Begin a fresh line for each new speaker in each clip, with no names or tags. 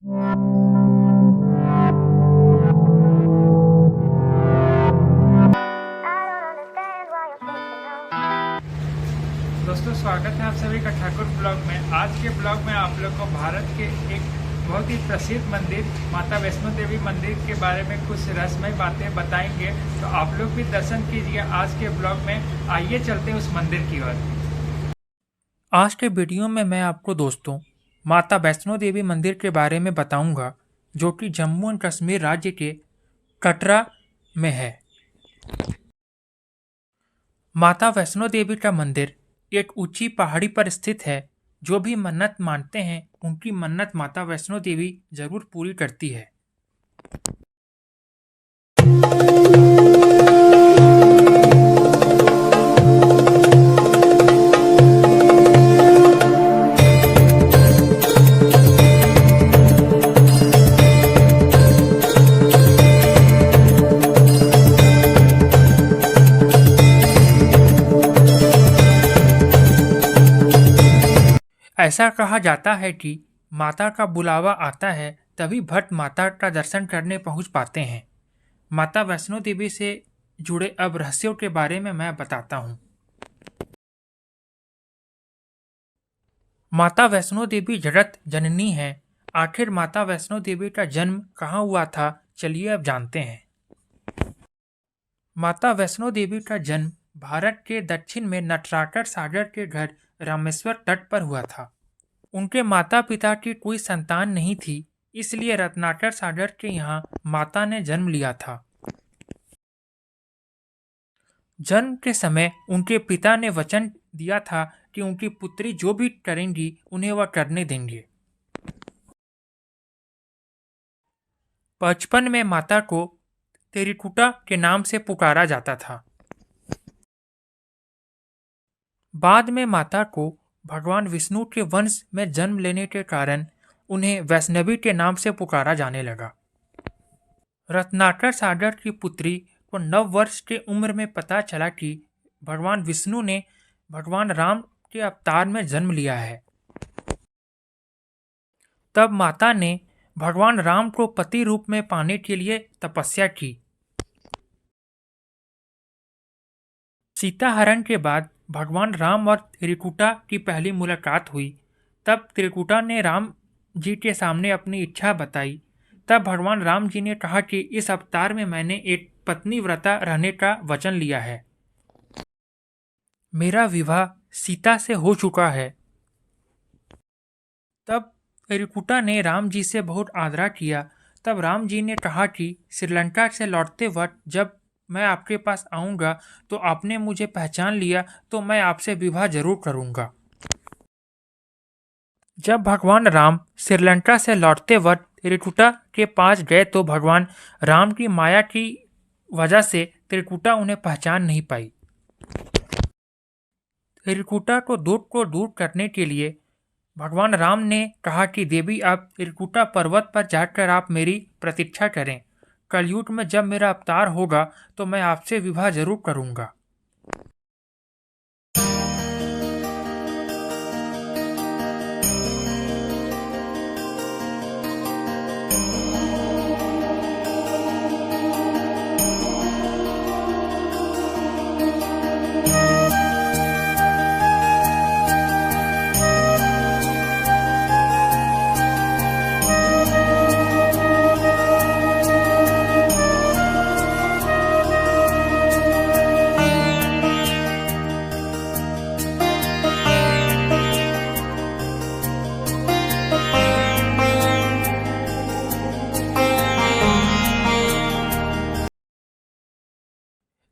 दोस्तों, स्वागत है आप सभी का ठाकुर ब्लॉग में। आज के ब्लॉग में आप लोग को भारत के एक बहुत ही प्रसिद्ध मंदिर माता वैष्णो देवी मंदिर के बारे में कुछ रहस्यमय बातें बताएंगे, तो आप लोग भी दर्शन कीजिए आज के ब्लॉग में। आइए चलते हैं उस मंदिर की ओर। आज के वीडियो में मैं आपको दोस्तों माता वैष्णो देवी मंदिर के बारे में बताऊंगा, जो कि जम्मू एंड कश्मीर राज्य के कटरा में है। माता वैष्णो देवी का मंदिर एक ऊंची पहाड़ी पर स्थित है। जो भी मन्नत मानते हैं उनकी मन्नत माता वैष्णो देवी जरूर पूरी करती है। ऐसा कहा जाता है कि माता का बुलावा आता है तभी भक्त माता का दर्शन करने पहुंच पाते हैं। माता वैष्णो देवी से जुड़े अब रहस्यों के बारे में मैं बताता हूं। माता वैष्णो देवी जगत जननी है। आखिर माता वैष्णो देवी का जन्म कहाँ हुआ था, चलिए अब जानते हैं। माता वैष्णो देवी का जन्म भारत के दक्षिण में नटराकर सागर के घर रामेश्वर तट पर हुआ था। उनके माता पिता की कोई संतान नहीं थी, इसलिए रत्नाकर सागर के यहाँ माता ने जन्म लिया था। जन्म के समय उनके पिता ने वचन दिया था कि उनकी पुत्री जो भी करेंगी उन्हें वह करने देंगे। बचपन में माता को तेरिकुटा के नाम से पुकारा जाता था। बाद में माता को भगवान विष्णु के वंश में जन्म लेने के कारण उन्हें वैष्णवी के नाम से पुकारा जाने लगा। रत्नाकर सागर की पुत्री को 9 वर्ष की उम्र में पता चला कि भगवान विष्णु ने भगवान राम के अवतार में जन्म लिया है। तब माता ने भगवान राम को पति रूप में पाने के लिए तपस्या की। सीता हरण के बाद भगवान राम और त्रिकुटा की पहली मुलाकात हुई। तब त्रिकुटा ने राम जी के सामने अपनी इच्छा बताई। तब भगवान राम जी ने कहा कि इस अवतार में मैंने एक पत्नी व्रता रहने का वचन लिया है। मेरा विवाह सीता से हो चुका है। तब त्रिकुटा ने राम जी से बहुत आदर किया। तब राम जी ने कहा कि श्रीलंका से लौटते वक्त जब मैं आपके पास आऊंगा तो आपने मुझे पहचान लिया तो मैं आपसे विवाह जरूर करूंगा। जब भगवान राम श्रीलंका से लौटते वक्त त्रिकुटा के पास गए तो भगवान राम की माया की वजह से त्रिकुटा उन्हें पहचान नहीं पाई। त्रिकुटा को दूर करने के लिए भगवान राम ने कहा कि देवी आप त्रिकुटा पर्वत पर जाकर आप मेरी प्रतीक्षा करें। कलयुग में जब मेरा अवतार होगा तो मैं आपसे विवाह जरूर करूंगा।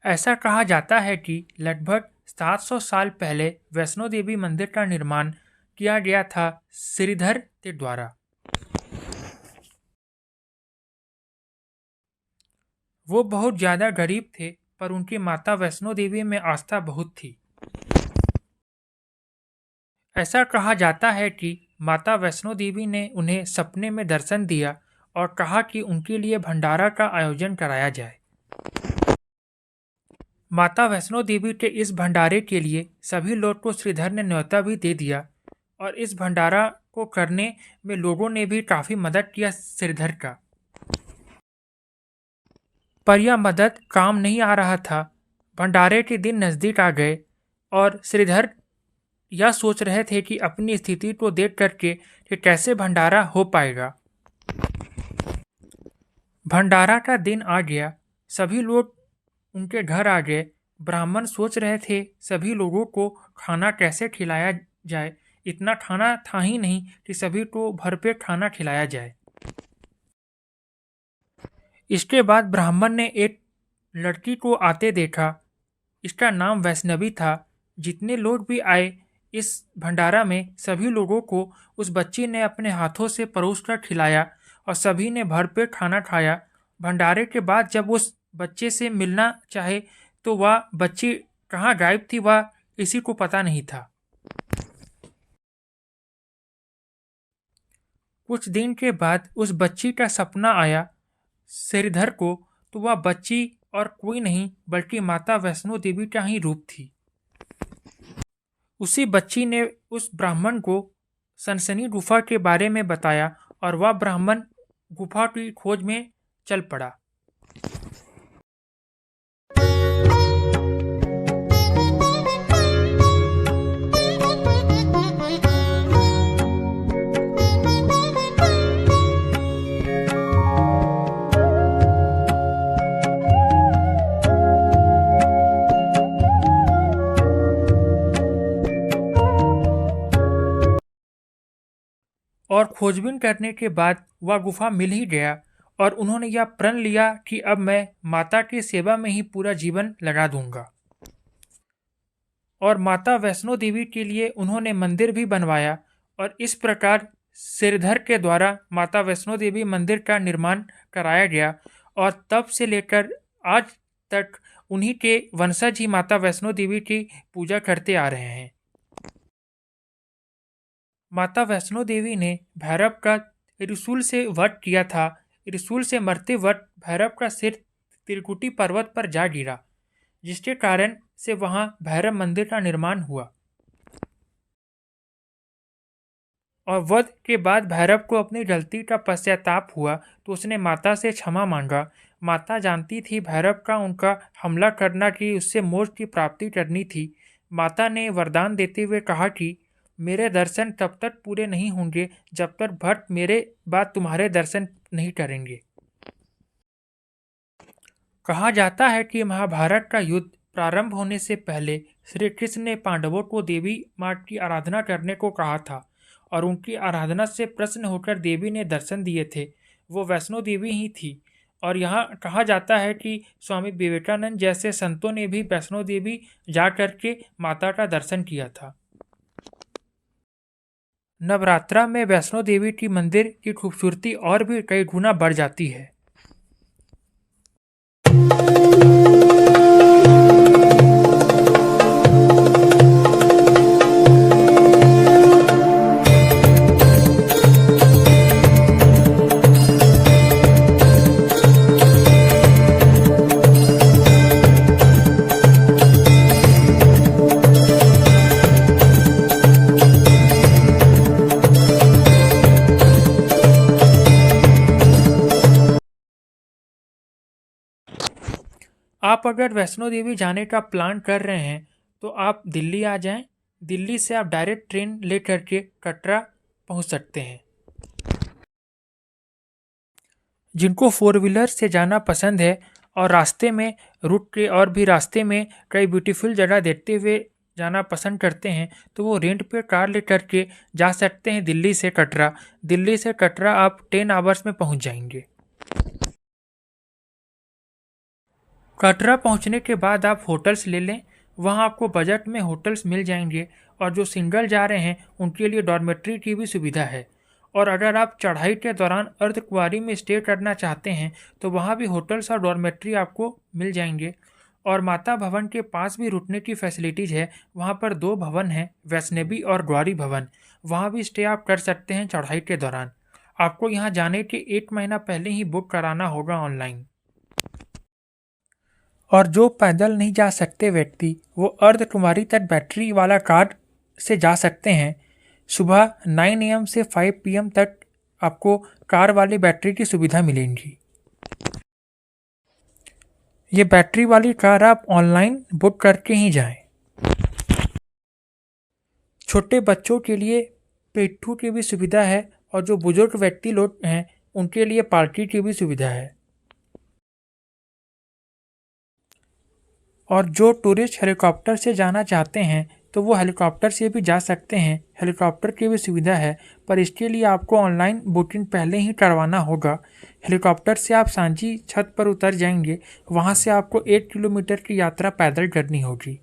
ऐसा कहा जाता है कि लगभग 700 साल पहले वैष्णो देवी मंदिर का निर्माण किया गया था श्रीधर के द्वारा। वो बहुत ज्यादा गरीब थे पर उनकी माता वैष्णो देवी में आस्था बहुत थी। ऐसा कहा जाता है कि माता वैष्णो देवी ने उन्हें सपने में दर्शन दिया और कहा कि उनके लिए भंडारा का आयोजन कराया जाए। माता वैष्णो देवी के इस भंडारे के लिए सभी लोग को श्रीधर ने न्योता भी दे दिया। और इस भंडारा को करने में लोगों ने भी काफ़ी मदद किया श्रीधर का। पर यह मदद काम नहीं आ रहा था। भंडारे के दिन नज़दीक आ गए और श्रीधर यह सोच रहे थे कि अपनी स्थिति को देख करके कि कैसे भंडारा हो पाएगा। भंडारा का दिन आ गया, सभी लोग उनके घर आ गए। ब्राह्मण सोच रहे थे सभी लोगों को खाना कैसे खिलाया जाए। इतना खाना था ही नहीं कि सभी को भरपेट खाना खिलाया जाए। इसके बाद ब्राह्मण ने एक लड़की को आते देखा। इसका नाम वैष्णवी था। जितने लोग भी आए इस भंडारा में, सभी लोगों को उस बच्ची ने अपने हाथों से परोस कर खिलाया और सभी ने भरपेट खाना खाया। भंडारे के बाद जब उस बच्चे से मिलना चाहे तो वह बच्ची कहाँ गायब थी, वह किसी को पता नहीं था। कुछ दिन के बाद उस बच्ची का सपना आया श्रीधर को, तो वह बच्ची और कोई नहीं बल्कि माता वैष्णो देवी का ही रूप थी। उसी बच्ची ने उस ब्राह्मण को सनसनी गुफा के बारे में बताया और वह ब्राह्मण गुफा की खोज में चल पड़ा। और खोजबीन करने के बाद वह गुफा मिल ही गया और उन्होंने यह प्रण लिया कि अब मैं माता की सेवा में ही पूरा जीवन लगा दूंगा। और माता वैष्णो देवी के लिए उन्होंने मंदिर भी बनवाया और इस प्रकार श्रीधर के द्वारा माता वैष्णो देवी मंदिर का निर्माण कराया गया। और तब से लेकर आज तक उन्हीं के वंशज ही माता वैष्णो देवी की पूजा करते आ रहे हैं। माता वैष्णो देवी ने भैरव का त्रिशूल से वध किया था। त्रिशूल से मरते वक्त भैरव का सिर त्रिकुटी पर्वत पर जा गिरा, जिसके कारण से वहां भैरव मंदिर का निर्माण हुआ। और वध के बाद भैरव को अपनी गलती का पश्चाताप हुआ तो उसने माता से क्षमा मांगा। माता जानती थी भैरव का उनका हमला करना कि उससे मोक्ष की प्राप्ति करनी थी। माता ने वरदान देते हुए कहा कि मेरे दर्शन तब तक पूरे नहीं होंगे जब तक भक्त मेरे बाद तुम्हारे दर्शन नहीं करेंगे। कहा जाता है कि महाभारत का युद्ध प्रारंभ होने से पहले श्री कृष्ण ने पांडवों को देवी माँ की आराधना करने को कहा था और उनकी आराधना से प्रसन्न होकर देवी ने दर्शन दिए थे। वो वैष्णो देवी ही थी। और यहाँ कहा जाता है कि स्वामी विवेकानंद जैसे संतों ने भी वैष्णो देवी जा करके माता का दर्शन किया था। नवरात्रा में वैष्णो देवी की मंदिर की खूबसूरती और भी कई गुना बढ़ जाती है। आप अगर वैष्णो देवी जाने का प्लान कर रहे हैं तो आप दिल्ली आ जाएं। दिल्ली से आप डायरेक्ट ट्रेन ले करके कटरा पहुंच सकते हैं। जिनको 4 व्हीलर से जाना पसंद है और रास्ते में रुक के और भी रास्ते में कई ब्यूटीफुल जगह देखते हुए जाना पसंद करते हैं तो वो रेंट पे कार ले करके जा सकते हैं दिल्ली से कटरा। दिल्ली से कटरा आप 10 आवर्स में पहुंच जाएंगे। कटरा पहुंचने के बाद आप होटल्स ले लें, वहां आपको बजट में होटल्स मिल जाएंगे और जो सिंगल जा रहे हैं उनके लिए डॉर्मेट्री की भी सुविधा है। और अगर आप चढ़ाई के दौरान अर्धकुंवारी में स्टे करना चाहते हैं तो वहां भी होटल्स और डॉर्मेट्री आपको मिल जाएंगे। और माता भवन के पास भी रुकने की फैसिलिटीज़ है। वहां पर 2 भवन हैं, वैष्णवी और गौरी भवन। वहां भी स्टे आप कर सकते हैं चढ़ाई के दौरान। आपको यहाँ जाने के 1 महीना पहले ही बुक कराना होगा ऑनलाइन। और जो पैदल नहीं जा सकते व्यक्ति वो अर्धकुंवारी तक बैटरी वाला कार से जा सकते हैं। सुबह 9 AM से 5 PM तक आपको कार वाली बैटरी की सुविधा मिलेगी। ये बैटरी वाली कार आप ऑनलाइन बुक करके ही जाएं। छोटे बच्चों के लिए पेट्टू की भी सुविधा है और जो बुजुर्ग व्यक्ति लोग हैं उनके लिए पार्टी की भी सुविधा है। और जो टूरिस्ट हेलीकॉप्टर से जाना चाहते हैं तो वो हेलीकॉप्टर से भी जा सकते हैं, हेलीकॉप्टर की भी सुविधा है, पर इसके लिए आपको ऑनलाइन बुकिंग पहले ही करवाना होगा। हेलीकॉप्टर से आप सांची छत पर उतर जाएंगे, वहाँ से आपको 1 किलोमीटर की यात्रा पैदल करनी होगी।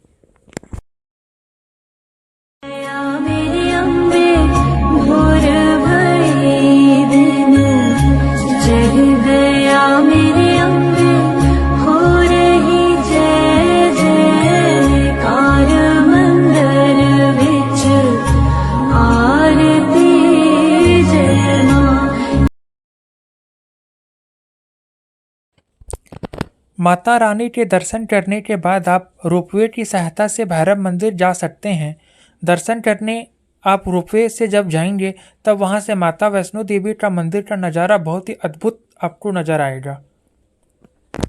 माता रानी के दर्शन करने के बाद आप रोपवे की सहायता से भैरव मंदिर जा सकते हैं। दर्शन करने आप रोपवे से जब जाएंगे तब वहां से माता वैष्णो देवी का मंदिर का नज़ारा बहुत ही अद्भुत आपको नज़र आएगा।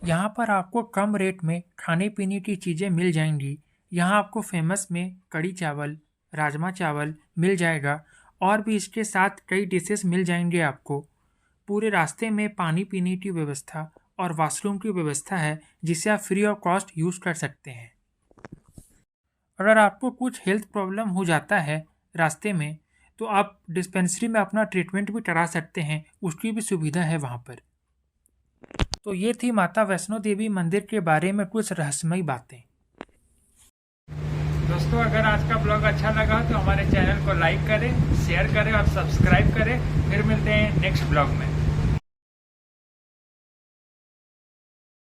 यहाँ पर आपको कम रेट में खाने पीने की चीज़ें मिल जाएंगी। यहाँ आपको फेमस में कढ़ी चावल, राजमा चावल मिल जाएगा और भी इसके साथ कई डिशेस मिल जाएंगे आपको। पूरे रास्ते में पानी पीने की व्यवस्था और वॉशरूम की व्यवस्था है जिसे आप फ्री ऑफ कॉस्ट यूज़ कर सकते हैं। अगर आपको कुछ हेल्थ प्रॉब्लम हो जाता है रास्ते में तो आप डिस्पेंसरी में अपना ट्रीटमेंट भी करा सकते हैं, उसकी भी सुविधा है वहाँ पर। तो ये थी माता वैष्णो देवी मंदिर के बारे में कुछ रहस्यमयी बातें। दोस्तों, अगर आज का ब्लॉग अच्छा लगा तो हमारे चैनल को लाइक करें, शेयर करें और सब्सक्राइब करें। फिर मिलते हैं नेक्स्ट ब्लॉग में।